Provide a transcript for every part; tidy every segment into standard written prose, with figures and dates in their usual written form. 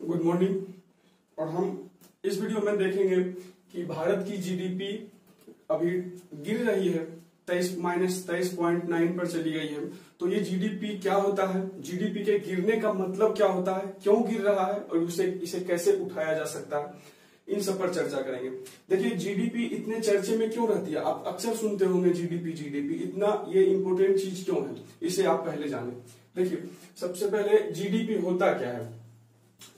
Good morning. और हम इस वीडियो में देखेंगे कि भारत की जीडीपी अभी गिर रही है, 23.9 पर चली गई है। तो ये जीडीपी क्या होता है, जीडीपी के गिरने का मतलब क्या होता है, क्यों गिर रहा है और इसे कैसे उठाया जा सकता है, इन सब पर चर्चा करेंगे। देखिए जीडीपी इतने चर्चे में क्यों रहती है, आप अक्सर सुनते होंगे जीडीपी इतना ये इंपोर्टेंट चीज क्यों है, इसे आप पहले जाने। देखिए सबसे पहले जीडीपी होता क्या है।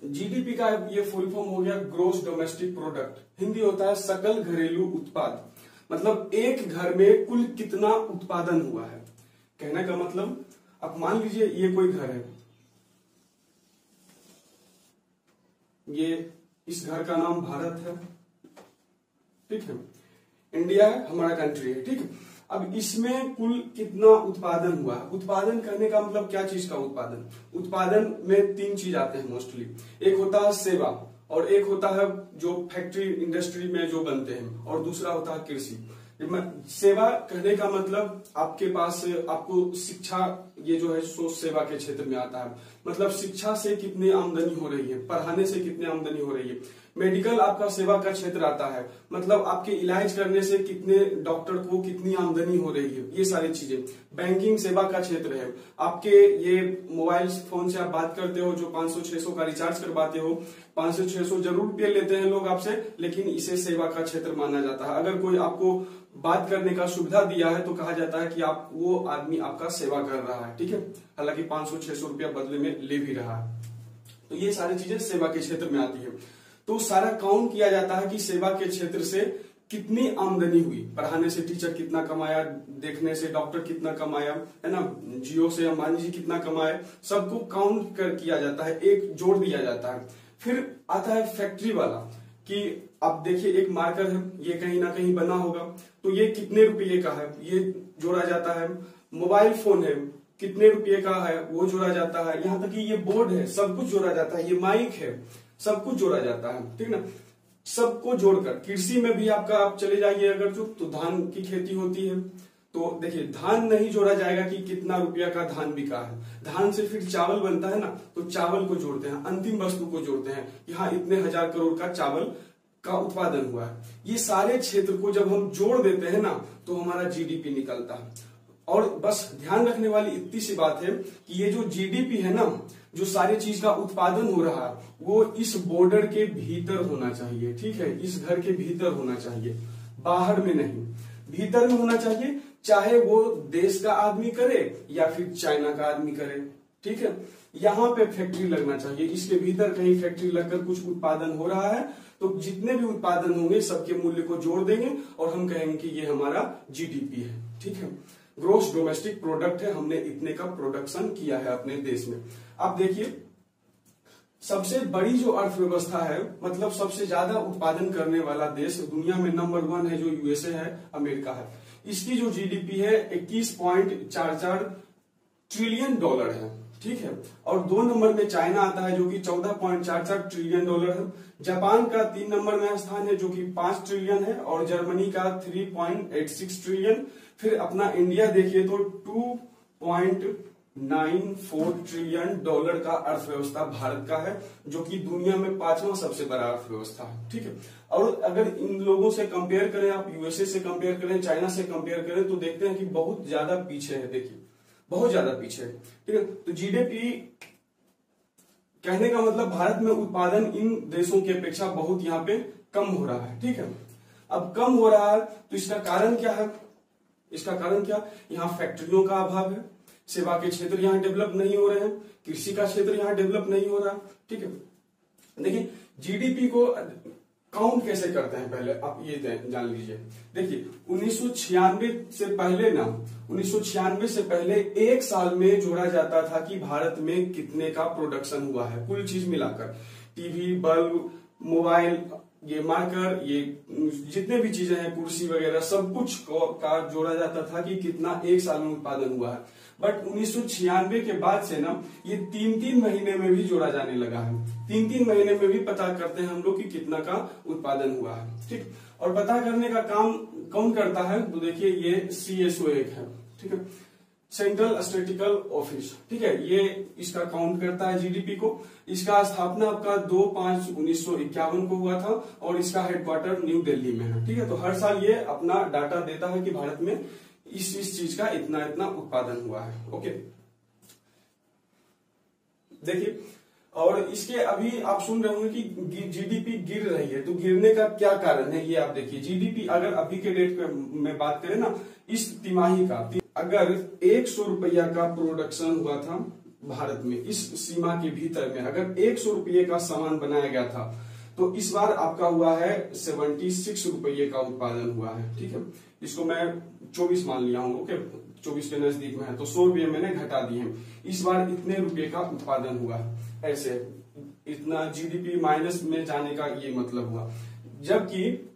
जीडीपी का ये फुल फॉर्म हो गया ग्रोस डोमेस्टिक प्रोडक्ट, हिंदी होता है सकल घरेलू उत्पाद। मतलब एक घर में कुल कितना उत्पादन हुआ है, कहने का मतलब अब मान लीजिए ये कोई घर है, ये इस घर का नाम भारत है, ठीक है, इंडिया है हमारा कंट्री है, ठीक है। अब इसमें कुल कितना उत्पादन हुआ है, उत्पादन करने का मतलब क्या चीज का उत्पादन, उत्पादन में तीन चीज आते हैं मोस्टली। एक होता है सेवा, और एक होता है जो फैक्ट्री इंडस्ट्री में जो बनते हैं, और दूसरा होता है कृषि। सेवा कहने का मतलब आपके पास आपको शिक्षा, ये जो है सो सेवा के क्षेत्र में आता है। मतलब शिक्षा से कितनी आमदनी हो रही है, पढ़ाने से कितनी आमदनी हो रही है। मेडिकल आपका सेवा का क्षेत्र आता है, मतलब आपके इलाज करने से कितने डॉक्टर को कितनी आमदनी हो रही है, ये सारी चीजें। बैंकिंग सेवा का क्षेत्र है, आपके ये मोबाइल फोन से आप बात करते हो, जो 500-600 का रिचार्ज करवाते हो, 500-600 जरूर रुपये लेते हैं लोग आपसे, लेकिन इसे सेवा का क्षेत्र माना जाता है। अगर कोई आपको बात करने का सुविधा दिया है तो कहा जाता है कि आप वो आदमी आपका सेवा कर रहा है, ठीक है, हालांकि 500-600 रुपया बदले में ले भी रहा है। तो ये सारी चीजें सेवा के क्षेत्र में आती है। तो सारा काउंट किया जाता है कि सेवा के क्षेत्र से कितनी आमदनी हुई, पढ़ाने से टीचर कितना कमाया, देखने से डॉक्टर कितना कमाया, है ना, जियो से अंबानी जी कितना कमाए, सबको काउंट कर किया जाता है, एक जोड़ दिया जाता है। फिर आता है फैक्ट्री वाला कि आप देखिए एक मार्कर है, ये कहीं ना कहीं बना होगा, तो ये कितने रुपये का है, ये जोड़ा जाता है। मोबाइल फोन है, कितने रुपये का है, वो जोड़ा जाता है। यहाँ तक कि ये बोर्ड है, सब कुछ जोड़ा जाता है। ये माइक है, सब कुछ जोड़ा जाता है, ठीक ना। सबको जोड़कर कृषि में भी आपका आप चले जाइए अगर जो, तो धान की खेती होती है, तो देखिए धान नहीं जोड़ा जाएगा कि कितना रुपया का धान बिका है, धान से फिर चावल बनता है ना, तो चावल को जोड़ते हैं, अंतिम वस्तु को जोड़ते हैं, यहाँ इतने हजार करोड़ का चावल का उत्पादन हुआ है। ये सारे क्षेत्र को जब हम जोड़ देते हैं ना, तो हमारा जीडीपी निकलता है। और बस ध्यान रखने वाली इतनी सी बात है कि ये जो जीडीपी है ना, जो सारी चीज का उत्पादन हो रहा है, वो इस बॉर्डर के भीतर होना चाहिए, ठीक है, इस घर के भीतर होना चाहिए, बाहर में नहीं, भीतर में होना चाहिए। चाहे वो देश का आदमी करे या फिर चाइना का आदमी करे, ठीक है। यहाँ पे फैक्ट्री लगना चाहिए, इसके भीतर कहीं फैक्ट्री लगकर कुछ उत्पादन हो रहा है, तो जितने भी उत्पादन होंगे सबके मूल्य को जोड़ देंगे और हम कहेंगे कि ये हमारा जीडीपी है, ठीक है, ग्रोस डोमेस्टिक प्रोडक्ट है, हमने इतने का प्रोडक्शन किया है अपने देश में। आप देखिए सबसे बड़ी जो अर्थव्यवस्था है, मतलब सबसे ज्यादा उत्पादन करने वाला देश दुनिया में नंबर 1 है, जो यूएसए है, अमेरिका है। इसकी जो जीडीपी है 21.44 ट्रिलियन डॉलर है, ठीक है। और 2 नंबर में चाइना आता है जो कि 14.44 ट्रिलियन डॉलर है। जापान का 3 नंबर में स्थान है जो कि 5 ट्रिलियन है, और जर्मनी का 3.86 ट्रिलियन। फिर अपना इंडिया देखिए तो 2.94 ट्रिलियन डॉलर का अर्थव्यवस्था भारत का है, जो कि दुनिया में 5वां सबसे बड़ा अर्थव्यवस्था है, ठीक है। और अगर इन लोगों से कंपेयर करें, आप यूएसए से कंपेयर करें, चाइना से कंपेयर करें, तो देखते हैं कि बहुत ज्यादा पीछे है, देखिए बहुत ज्यादा पीछे है, ठीक है। तो जीडीपी कहने का मतलब भारत में उत्पादन इन देशों की अपेक्षा बहुत यहाँ पे कम हो रहा है, ठीक है। अब कम हो रहा है तो इसका कारण क्या है, इसका कारण क्या, यहाँ फैक्ट्रियों का अभाव है, सेवा के क्षेत्र यहाँ डेवलप नहीं हो रहे हैं, कृषि का क्षेत्र यहाँ डेवलप नहीं हो रहा, ठीक है। देखिए जीडीपी को काउंट कैसे करते हैं, पहले आप ये जान लीजिए। देखिए 1996 से पहले ना, 1996 से पहले एक साल में जोड़ा जाता था कि भारत में कितने का प्रोडक्शन हुआ है, कुल चीज मिलाकर, टीवी, बल्ब, मोबाइल, ये मार्कर, ये जितने भी चीजें हैं, कुर्सी वगैरह, सब कुछ का जोड़ा जाता था कि कितना एक साल में उत्पादन हुआ है। बट 1996 के बाद से ना ये 3-3 महीने में भी जोड़ा जाने लगा है, 3-3 महीने में भी पता करते हैं हम लोग कि कितना का उत्पादन हुआ है, ठीक। और पता करने का काम कौन करता है, तो देखिए ये CSO एक है, ठीक है। सेंट्रल स्टैटिस्टिकल ऑफिस, ठीक है, ये इसका काउंट करता है जीडीपी को। इसका स्थापना आपका 2/5/1951 को हुआ था और इसका हेडक्वार्टर न्यू दिल्ली में है, ठीक है। तो हर साल ये अपना डाटा देता है कि भारत में इस चीज का इतना इतना उत्पादन हुआ है। ओके, देखिए, और इसके अभी आप सुन रहे होंगे कि जीडीपी गिर रही है, तो गिरने का क्या कारण है ये आप देखिए। जीडीपी अगर अभी के डेट में बात करें ना, इस तिमाही का अगर 100 रुपया का प्रोडक्शन हुआ था भारत में, इस सीमा के भीतर में अगर 100 रुपये का सामान बनाया गया था, तो इस बार आपका हुआ है 76 रुपये का उत्पादन हुआ है, ठीक है। इसको मैं 24 मान लिया हूँ, ओके, 24 के नजदीक में है, तो 100 रुपये मैंने घटा दिए हैं। इस बार इतने रुपये का उत्पादन हुआ, ऐसे इतना जीडीपी माइनस में जाने का ये मतलब हुआ। जबकि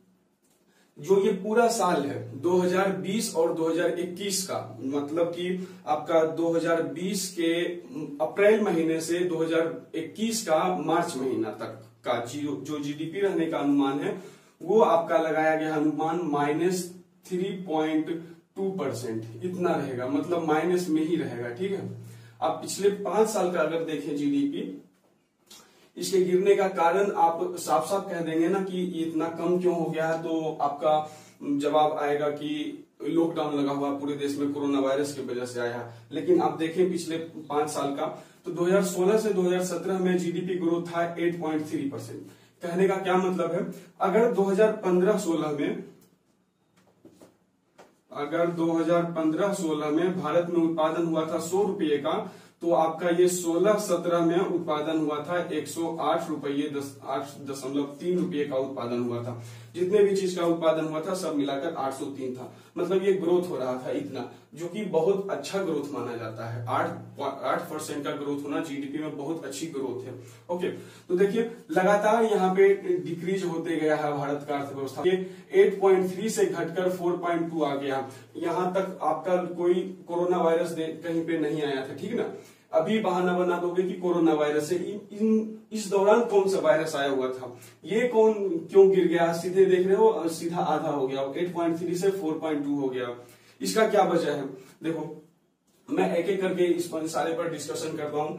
जो ये पूरा साल है 2020 और 2021 का, मतलब कि आपका 2020 के अप्रैल महीने से 2021 का मार्च महीना तक का जो जीडीपी रहने का अनुमान है, वो आपका लगाया गया अनुमान -3.2% इतना रहेगा, मतलब माइनस में ही रहेगा, ठीक है। आप पिछले 5 साल का अगर देखें जीडीपी, इसके गिरने का कारण आप साफ साफ कह देंगे ना कि ये इतना कम क्यों हो गया है, तो आपका जवाब आएगा कि लॉकडाउन लगा हुआ पूरे देश में, कोरोना वायरस की वजह से आया। लेकिन आप देखें पिछले 5 साल का, तो 2016 से 2017 में जीडीपी ग्रोथ था 8.3%। कहने का क्या मतलब है, अगर 2015-16 में भारत में उत्पादन हुआ था 100 रुपये का, तो आपका ये 16-17 में उत्पादन हुआ था 108.3 रुपये का उत्पादन हुआ था। जितने भी चीज का उत्पादन हुआ था सब मिलाकर 803 था, मतलब ये ग्रोथ हो रहा था इतना, जो कि बहुत अच्छा ग्रोथ माना जाता है। 8% का ग्रोथ होना जीडीपी में बहुत अच्छी ग्रोथ है। ओके, तो देखिए लगातार यहाँ पे डिक्रीज होते गया है भारत का अर्थव्यवस्था। ये 8.3 से घटकर 4.2 आ गया। यहाँ तक आपका कोई कोरोना वायरस कहीं पे नहीं आया था, ठीक है ना। अभी बहाना बना दोगे कि कोरोना वायरस है, इस दौरान कौन सा वायरस आया हुआ था, ये कौन क्यों गिर गया, सीधे देख रहे हो, सीधा आधा हो गया, 8.3 से 4.2 हो गया। इसका क्या वजह है, देखो मैं एक एक करके इस सारे पर डिस्कशन करता हूं।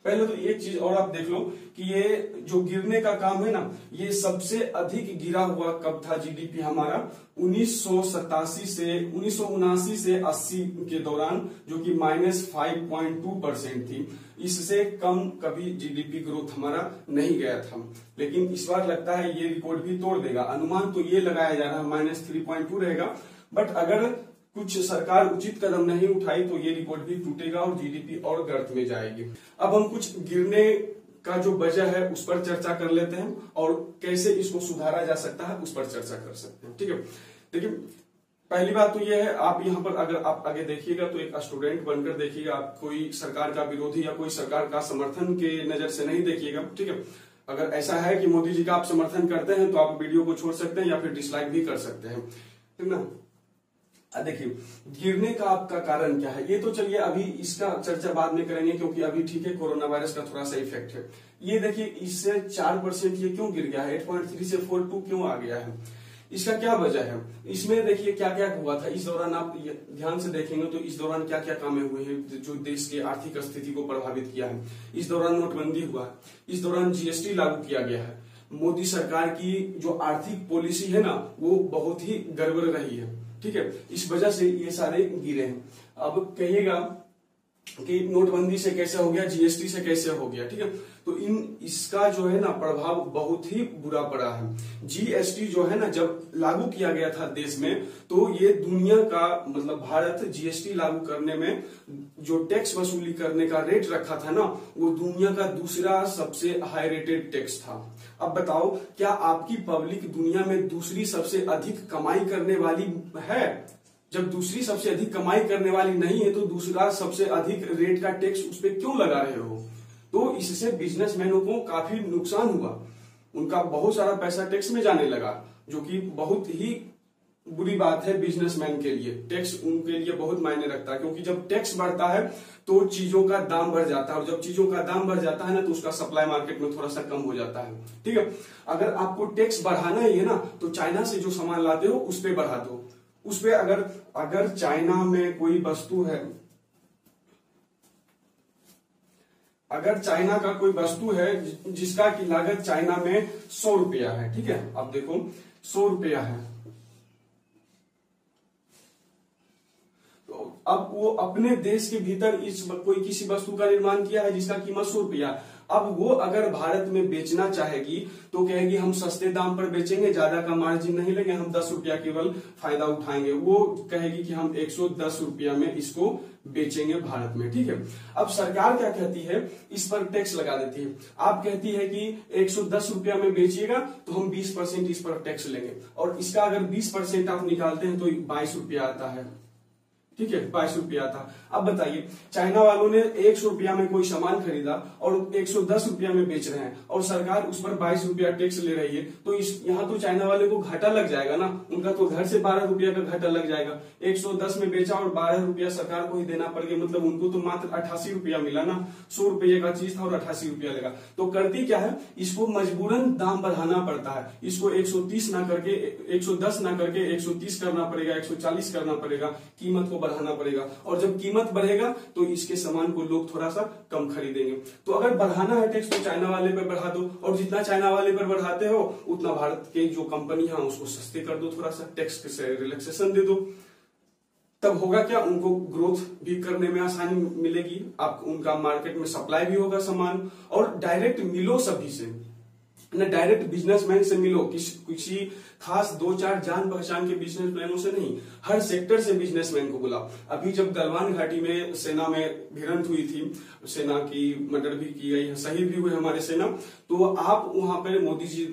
पहले तो एक चीज और आप देख लो कि ये जो गिरने का काम है ना, ये सबसे अधिक गिरा हुआ कब था जीडीपी हमारा, 1979 से 80 के दौरान, जो कि -5.2% थी। इससे कम कभी जीडीपी ग्रोथ हमारा नहीं गया था। लेकिन इस बार लगता है ये रिकॉर्ड भी तोड़ देगा। अनुमान तो ये लगाया जा रहा है -3.2 रहेगा, बट अगर कुछ सरकार उचित कदम नहीं उठाई तो ये रिकॉर्ड भी टूटेगा और जीडीपी और गर्त में जाएगी। अब हम कुछ गिरने का जो वजह है उस पर चर्चा कर लेते हैं और कैसे इसको सुधारा जा सकता है उस पर चर्चा कर सकते हैं, ठीक है। देखिए पहली बात तो ये है, आप यहाँ पर अगर आप आगे देखिएगा तो एक स्टूडेंट बनकर देखिएगा, आप कोई सरकार का विरोधी या कोई सरकार का समर्थन के नजर से नहीं देखिएगा, ठीक है। अगर ऐसा है कि मोदी जी का आप समर्थन करते हैं तो आप वीडियो को छोड़ सकते हैं या फिर डिसलाइक भी कर सकते हैं, ठीक ना। देखिए गिरने का आपका कारण क्या है, ये तो चलिए अभी इसका चर्चा बाद में करेंगे, क्योंकि अभी ठीक है कोरोना वायरस का थोड़ा सा इफेक्ट है। ये देखिए इससे 4% ये क्यों गिर गया है, 8.3 से 4.2 क्यों आ गया है, इसका क्या वजह है। इसमें देखिए क्या क्या हुआ था इस दौरान, आप ध्यान से देखेंगे तो इस दौरान क्या क्या कामें हुए हैं जो देश के आर्थिक स्थिति को प्रभावित किया है। इस दौरान नोटबंदी हुआ, इस दौरान जीएसटी लागू किया गया है। मोदी सरकार की जो आर्थिक पॉलिसी है ना वो बहुत ही गड़बड़ रही है, ठीक है। इस वजह से ये सारे गिरे हैं। अब कहिएगा कि नोटबंदी से कैसे हो गया, जीएसटी से कैसे हो गया, ठीक है। तो इसका जो है ना प्रभाव बहुत ही बुरा पड़ा है। जीएसटी जो है ना जब लागू किया गया था देश में, तो ये दुनिया का मतलब भारत जीएसटी लागू करने में जो टैक्स वसूली करने का रेट रखा था ना, वो दुनिया का दूसरा सबसे हाई रेटेड टैक्स था। अब बताओ क्या आपकी पब्लिक दुनिया में दूसरी सबसे अधिक कमाई करने वाली है? जब दूसरी सबसे अधिक कमाई करने वाली नहीं है तो दूसरा सबसे अधिक रेट का टैक्स उस पर क्यों लगा रहे हो? तो इससे बिजनेसमैनों को काफी नुकसान हुआ, उनका बहुत सारा पैसा टैक्स में जाने लगा, जो कि बहुत ही बुरी बात है बिजनेसमैन के लिए। टैक्स उनके लिए बहुत मायने रखता है, क्योंकि जब टैक्स बढ़ता है तो चीजों का दाम बढ़ जाता है, और जब चीजों का दाम बढ़ जाता है ना तो उसका सप्लाई मार्केट में थोड़ा सा कम हो जाता है, ठीक है। अगर आपको टैक्स बढ़ाना ही है ना तो चाइना से जो सामान लाते हो उस पर बढ़ा दो, उस पे अगर चाइना में कोई वस्तु है, अगर चाइना का कोई वस्तु है जिसका की लागत चाइना में 100 रुपया है, ठीक है, अब देखो 100 रुपया है, तो अब वो अपने देश के भीतर कोई किसी वस्तु का निर्माण किया है जिसका कीमत 100 रुपया। अब वो अगर भारत में बेचना चाहेगी तो कहेगी हम सस्ते दाम पर बेचेंगे, ज्यादा का मार्जिन नहीं लेंगे, हम 10 रुपया केवल फायदा उठाएंगे। वो कहेगी कि हम 110 रुपया में इसको बेचेंगे भारत में, ठीक है। अब सरकार क्या कहती है, इस पर टैक्स लगा देती है। आप कहती है कि 110 रुपया में बेचिएगा तो हम 20% इस पर टैक्स लेंगे, और इसका अगर 20% आप निकालते हैं तो 22 रुपया आता है, ठीक है, 22 रुपया था। अब बताइए, चाइना वालों ने 100 रुपया में कोई सामान खरीदा और 110 रुपया में बेच रहे हैं, और सरकार उस पर 22 रुपया टैक्स ले रही है, तो यहाँ तो चाइना वाले को घाटा लग जाएगा ना, उनका तो घर से 12 रुपया का घाटा लग जाएगा। 110 में बेचा और 12 रुपया सरकार को ही देना पड़ गया, मतलब उनको तो मात्र 88 रुपया मिला ना, 100 रुपये का चीज था और 88 रुपया लगा। तो करती क्या है, इसको मजबूरन दाम बढ़ाना पड़ता है, इसको 130 ना करके 110 ना करके 130 करना पड़ेगा, 140 करना पड़ेगा, कीमत को बढ़ाना पड़ेगा। और जब कीमत बढ़ेगा तो इसके सामान को लोग थोड़ा सा कम खरीदेंगे। तो अगर बढ़ाना है टैक्स तो चाइना वाले पर बढ़ा दो, और जितना चाइना वाले पर बढ़ाते हो उतना भारत के जो कंपनी है उसको सस्ते कर दो, थोड़ा सा टैक्स से रिलैक्सेशन दे दो। तब होगा क्या, उनको ग्रोथ भी करने में आसानी मिलेगी, आप उनका मार्केट में सप्लाई भी होगा सामान, और डायरेक्ट मिलो सभी से, डायरेक्ट बिजनेसमैन से मिलो, किसी खास 2-4 जान पहचान के बिजनेसमैनों से नहीं, हर सेक्टर से बिजनेसमैन को बुलाओ। अभी जब गलवान घाटी में सेना में भिड़ंत हुई थी, सेना की मर्डर भी की गई, शहीद भी हुए हमारे सेना, तो आप वहां पर मोदी जी,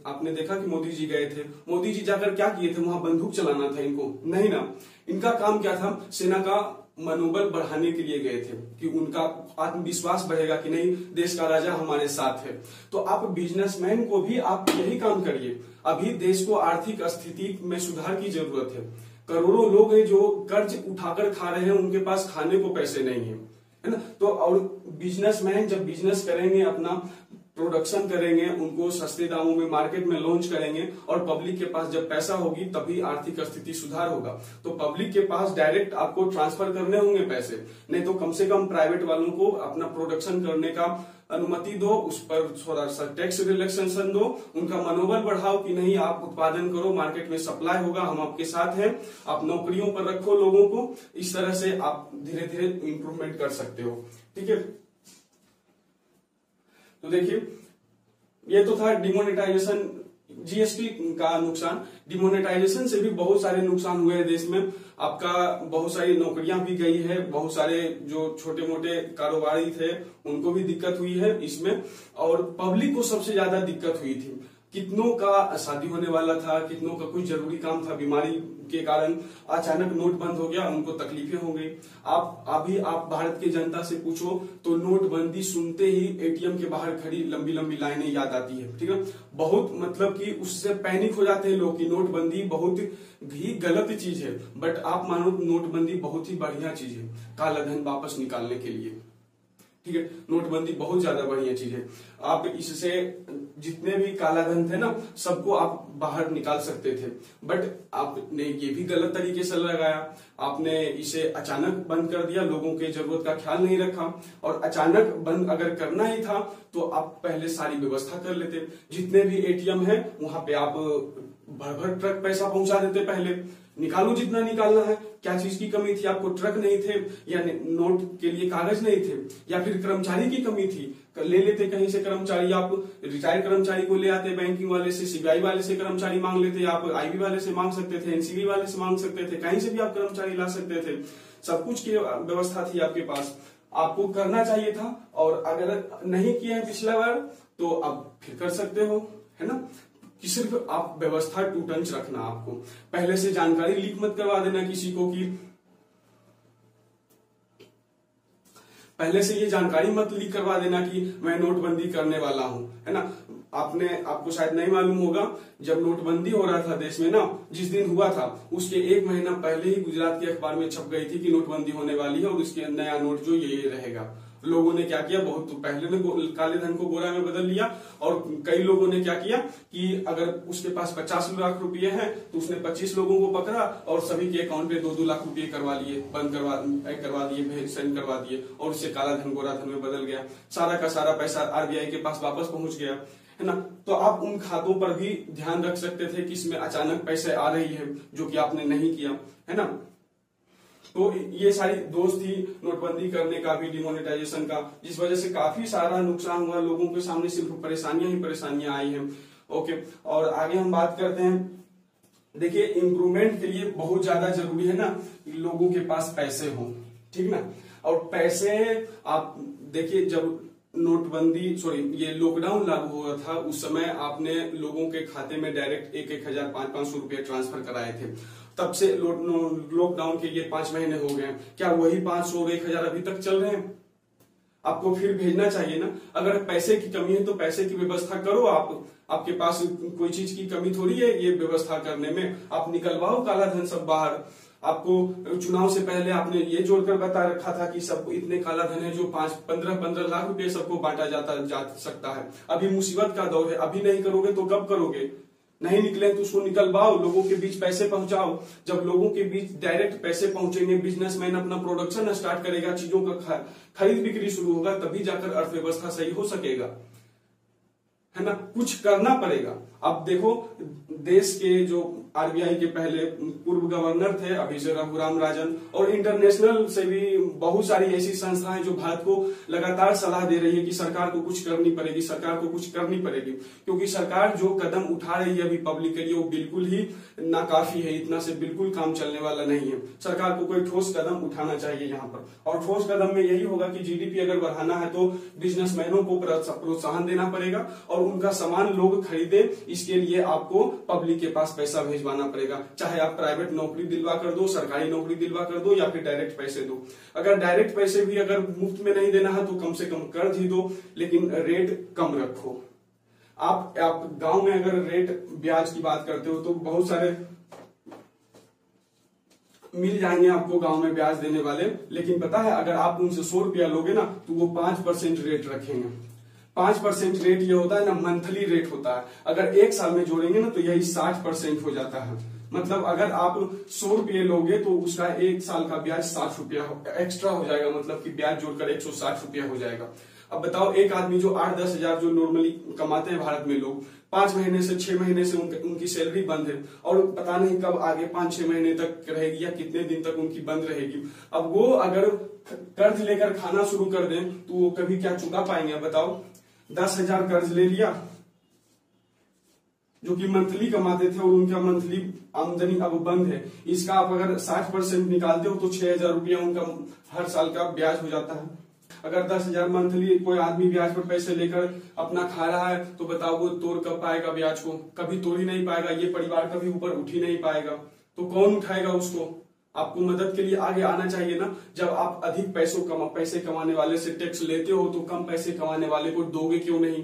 आपने देखा कि मोदी जी गए थे, मोदी जी जाकर क्या किए थे, वहां बंदूक चलाना था इनको नहीं ना, इनका काम क्या था, सेना का मनोबल बढ़ाने के लिए गए थे कि उनका आत्मविश्वास बढ़ेगा कि नहीं, देश का राजा हमारे साथ है। तो आप बिजनेसमैन को भी आप यही काम करिए। अभी देश को आर्थिक स्थिति में सुधार की जरूरत है, करोड़ों लोग हैं जो कर्ज उठाकर खा रहे हैं, उनके पास खाने को पैसे नहीं है ना। तो और बिजनेसमैन जब बिजनेस करेंगे, अपना प्रोडक्शन करेंगे, उनको सस्ते दामों में मार्केट में लॉन्च करेंगे, और पब्लिक के पास जब पैसा होगी तभी आर्थिक स्थिति सुधार होगा। तो पब्लिक के पास डायरेक्ट आपको ट्रांसफर करने होंगे पैसे, नहीं तो कम से कम प्राइवेट वालों को अपना प्रोडक्शन करने का अनुमति दो, उस पर थोड़ा सा टैक्स रिलैक्सेशन दो, उनका मनोबल बढ़ाओ कि नहीं आप उत्पादन करो, मार्केट में सप्लाई होगा, हम आपके साथ हैं, आप नौकरियों पर रखो लोगों को। इस तरह से आप धीरे धीरे इंप्रूवमेंट कर सकते हो, ठीक है। तो देखिए, ये तो था डिमोनेटाइजेशन, जीएसटी का नुकसान। डिमोनेटाइजेशन से भी बहुत सारे नुकसान हुए हैं देश में, आपका बहुत सारी नौकरियां भी गई है, बहुत सारे जो छोटे मोटे कारोबारी थे उनको भी दिक्कत हुई है इसमें, और पब्लिक को सबसे ज्यादा दिक्कत हुई थी। कितनों का शादी होने वाला था, कितनों का कुछ जरूरी काम था, बीमारी के कारण अचानक नोट बंद हो गया, उनको तकलीफें हो गई। आप भारत की जनता से पूछो तो नोटबंदी सुनते ही एटीएम के बाहर खड़ी लंबी लंबी लाइनें याद आती है, ठीक है। बहुत मतलब कि उससे पैनिक हो जाते हैं लोग कि नोटबंदी बहुत ही गलत चीज है, बट आप मानो नोटबंदी बहुत ही बढ़िया चीज है काला धन वापस निकालने के लिए, ठीक है। नोटबंदी बहुत ज्यादा बढ़िया चीज है, आप इससे जितने भी काला धन थे ना सबको आप बाहर निकाल सकते थे, बट आपने ये भी गलत तरीके से लगाया, आपने इसे अचानक बंद कर दिया, लोगों के जरूरत का ख्याल नहीं रखा। और अचानक बंद अगर करना ही था तो आप पहले सारी व्यवस्था कर लेते, जितने भी एटीएम है वहां पे आप भर भर ट्रक पैसा पहुंचा देते, पहले निकालो जितना निकालना है। क्या चीज की कमी थी, आपको ट्रक नहीं थे, या नोट के लिए कागज नहीं थे, या फिर कर्मचारी की कमी थी, ले लेते कहीं से कर्मचारी, आप रिटायर्ड कर्मचारी को ले आते, बैंकिंग वाले से, सीबीआई वाले से कर्मचारी मांग लेते, आप आईबी वाले से मांग सकते थे, एनसीबी वाले से मांग सकते थे, कहीं से भी आप कर्मचारी ला सकते थे, सब कुछ की व्यवस्था थी आपके पास, आपको करना चाहिए था। और अगर नहीं किए हैं पिछला बार तो अब फिर कर सकते हो, है ना, कि सिर्फ आप व्यवस्था टू टंच रखना, आपको पहले से जानकारी लीक मत करवा देना किसी को, कि पहले से ये जानकारी मत लीक करवा देना कि मैं नोटबंदी करने वाला हूं, है ना। आपको शायद नहीं मालूम होगा, जब नोटबंदी हो रहा था देश में ना, जिस दिन हुआ था उसके 1 महीना पहले ही गुजरात के अखबार में छप गई थी कि नोटबंदी होने वाली है और उसके नया नोट जो ये रहेगा। लोगों ने क्या किया, बहुत तो पहले ने काले धन को गोरा में बदल लिया, और कई लोगों ने क्या किया कि अगर उसके पास 50 लाख रुपए हैं तो उसने 25 लोगों को पकड़ा और सभी के अकाउंट में 2-2 लाख रुपए करवा लिए, बंद करवा दिए, सेंड करवा दिए, और उससे काला धन गोरा धन में बदल गया। सारा का सारा पैसा आरबीआई के पास वापस पहुंच गया, है ना। तो आप उन खातों पर भी ध्यान रख सकते थे कि इसमें अचानक पैसे आ रही है, जो कि आपने नहीं किया, है ना। तो ये सारी दोष थी नोटबंदी करने का भी, डिमोनेटाइजेशन का, जिस वजह से काफी सारा नुकसान हुआ, लोगों के सामने सिर्फ परेशानियां ही परेशानियां आई हैं। ओके, और आगे हम बात करते हैं। देखिए, इम्प्रूवमेंट के लिए बहुत ज्यादा जरूरी है ना लोगों के पास पैसे हो, ठीक ना। और पैसे आप देखिए, जब ये लॉकडाउन लागू हुआ था, उस समय आपने लोगों के खाते में डायरेक्ट 1,000, 500 रुपए ट्रांसफर कराए थे। तब से लॉकडाउन के ये 5 महीने हो गए, क्या वही 500 और 1,000 अभी तक चल रहे हैं? आपको फिर भेजना चाहिए ना। अगर पैसे की कमी है तो पैसे की व्यवस्था करो, आपके पास कोई चीज की कमी थोड़ी है ये व्यवस्था करने में। आप निकलवाओ काला धन सब बाहर। आपको चुनाव से पहले आपने ये जोड़कर बता रखा था कि सबको इतने काला धन है जो 15 लाख रुपए सबको बांटा जा सकता है। अभी मुसीबत का दौर है, अभी नहीं करोगे तो कब करोगे? नहीं निकले तो उसको निकलवाओ, लोगों के बीच पैसे पहुंचाओ। जब लोगों के बीच डायरेक्ट पैसे पहुंचेंगे, बिजनेसमैन अपना प्रोडक्शन स्टार्ट करेगा, चीजों का खरीद बिक्री शुरू होगा, तभी जाकर अर्थव्यवस्था सही हो सकेगा, है ना। कुछ करना पड़ेगा। अब देखो, देश के जो आरबीआई के पहले पूर्व गवर्नर थे अभी से रघुराम राजन, और इंटरनेशनल से भी बहुत सारी ऐसी संस्थाएं जो भारत को लगातार सलाह दे रही है कि सरकार को कुछ करनी पड़ेगी, सरकार को कुछ करनी पड़ेगी, क्योंकि सरकार जो कदम उठा रही है अभी पब्लिक के लिए वो बिल्कुल ही नाकाफी है। इतना से बिल्कुल काम चलने वाला नहीं है। सरकार को कोई ठोस कदम उठाना चाहिए यहाँ पर, और ठोस कदम में यही होगा कि जीडीपी अगर बढ़ाना है तो बिजनेसमैनों को प्रोत्साहन देना पड़ेगा और उनका सामान लोग खरीदे, इसके लिए आपको पब्लिक के पास पैसा भेजवाना पड़ेगा। चाहे आप प्राइवेट नौकरी दिलवा कर दो, सरकारी नौकरी दिलवा कर दो, या फिर डायरेक्ट पैसे दो। अगर डायरेक्ट पैसे भी अगर मुफ्त में नहीं देना है तो कम से कम कर्ज ही दो, लेकिन रेट कम रखो। आप गांव में अगर रेट ब्याज की बात करते हो तो बहुत सारे मिल जाएंगे आपको गांव में ब्याज देने वाले, लेकिन पता है अगर आप उनसे 100 रुपया लोगे ना तो वो 5% रेट रखेंगे। 5% रेट ये होता है ना, मंथली रेट होता है। अगर 1 साल में जोड़ेंगे ना तो यही 60% हो जाता है। मतलब अगर आप 100 रुपये लोगे तो उसका 1 साल का ब्याज 60 रुपया एक्स्ट्रा हो जाएगा, मतलब कि ब्याज जोड़कर 160 रुपया हो जाएगा। अब बताओ, एक आदमी जो 8-10 हजार जो नॉर्मली कमाते हैं भारत में लोग, 5 महीने से 6 महीने से उनकी सैलरी बंद है, और पता नहीं कब आगे 5-6 महीने तक रहेगी या कितने दिन तक उनकी बंद रहेगी। अब वो अगर कर्ज लेकर खाना शुरू कर दें तो वो कभी क्या चुका पाएंगे? बताओ, 10,000 कर्ज ले लिया जो कि मंथली कमाते थे और उनका मंथली आमदनी अब बंद है, इसका आप अगर 60% निकालते हो तो 6,000 रुपया उनका हर साल का ब्याज हो जाता है। अगर 10,000 मंथली कोई आदमी ब्याज पर पैसे लेकर अपना खा रहा है तो बताओ वो तोड़ कब पाएगा ब्याज को? कभी तोड़ ही नहीं पाएगा, ये परिवार कभी ऊपर उठ ही नहीं पाएगा। तो कौन उठाएगा उसको? आपको मदद के लिए आगे आना चाहिए ना। जब आप अधिक पैसे कमाने वाले से टैक्स लेते हो तो कम पैसे कमाने वाले को दोगे क्यों नहीं?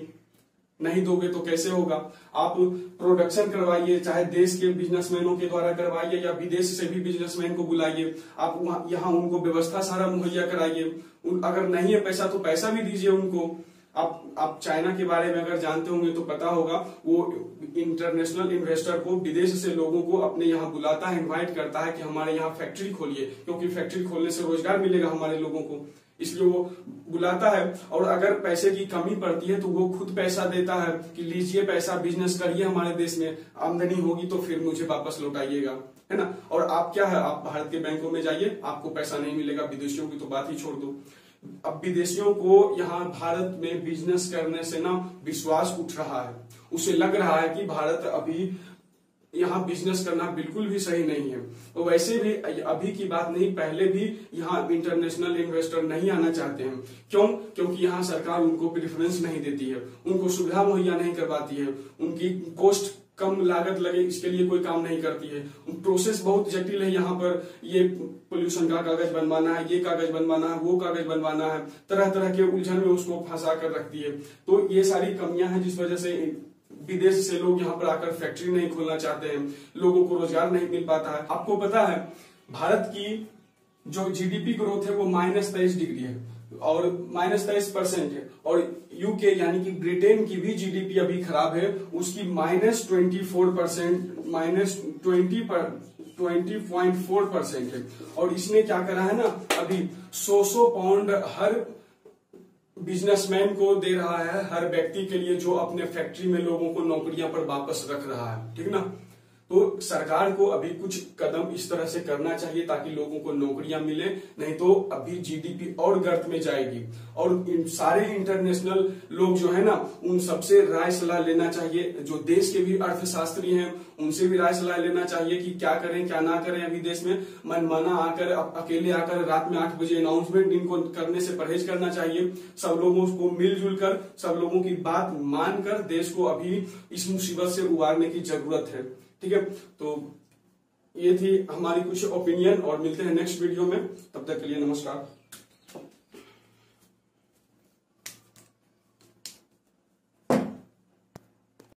नहीं दोगे तो कैसे होगा? आप प्रोडक्शन करवाइए, चाहे देश के बिजनेसमैनों के द्वारा करवाइए या विदेश से भी बिजनेसमैन को बुलाइए, आप यहाँ उनको व्यवस्था सारा मुहैया कराइए। अगर नहीं है पैसा तो पैसा भी दीजिए उनको। आप चाइना के बारे में अगर जानते होंगे तो पता होगा, वो इंटरनेशनल इन्वेस्टर को, विदेश से लोगों को अपने यहाँ बुलाता है, इनवाइट करता है कि हमारे यहाँ फैक्ट्री खोलिए, क्योंकि फैक्ट्री खोलने से रोजगार मिलेगा हमारे लोगों को, इसलिए वो बुलाता है। और अगर पैसे की कमी पड़ती है तो वो खुद पैसा देता है कि लीजिए पैसा, बिजनेस करिए, हमारे देश में आमदनी होगी तो फिर मुझे वापस लौटाइएगा, है ना। और आप क्या है, आप भारत के बैंकों में जाइए, आपको पैसा नहीं मिलेगा। विदेशियों की तो बात ही छोड़ दो। अब विदेशियों को यहाँ भारत में बिजनेस करने से ना विश्वास उठ रहा है, उसे लग रहा है कि भारत अभी यहाँ बिजनेस करना बिल्कुल भी सही नहीं है। तो वैसे भी अभी की बात नहीं, पहले भी यहाँ इंटरनेशनल इन्वेस्टर नहीं आना चाहते हैं। क्यों? क्योंकि यहाँ सरकार उनको प्रेफरेंस नहीं देती है, उनको सुविधा मुहैया नहीं करवाती है, उनकी कॉस्ट कम लागत लगे इसके लिए कोई काम नहीं करती है। प्रोसेस बहुत जटिल है यहाँ पर, ये पोल्यूशन का कागज बनवाना है, ये कागज बनवाना है, वो कागज बनवाना है, तरह तरह के उलझन में उसको फंसा कर रखती है। तो ये सारी कमियां हैं जिस वजह से विदेश से लोग यहाँ पर आकर फैक्ट्री नहीं खोलना चाहते हैं, लोगों को रोजगार नहीं मिल पाता है। आपको पता है भारत की जो जीडीपी ग्रोथ है वो -23 डिग्री है। और -23% है। और यूके यानी कि ब्रिटेन की भी जीडीपी अभी खराब है, उसकी -24%, -20.4% है। और इसने क्या करा है ना, अभी 100 पाउंड हर बिजनेसमैन को दे रहा है, हर व्यक्ति के लिए जो अपने फैक्ट्री में लोगों को नौकरियां पर वापस रख रहा है, ठीक ना। तो सरकार को अभी कुछ कदम इस तरह से करना चाहिए ताकि लोगों को नौकरियां मिले, नहीं तो अभी जीडीपी और गर्त में जाएगी। और इन सारे इंटरनेशनल लोग जो है ना, उन सबसे राय सलाह लेना चाहिए, जो देश के भी अर्थशास्त्री हैं उनसे भी राय सलाह लेना चाहिए कि क्या करें क्या ना करें। अभी देश में मनमाना आकर अकेले आकर रात में 8 बजे अनाउंसमेंट इनको करने से परहेज करना चाहिए। सब लोगों को मिलजुल कर, सब लोगों की बात मानकर देश को अभी इस मुसीबत से उबारने की जरूरत है, ठीक है। तो ये थी हमारी कुछ ओपिनियन, और मिलते हैं नेक्स्ट वीडियो में, तब तक के लिए नमस्कार।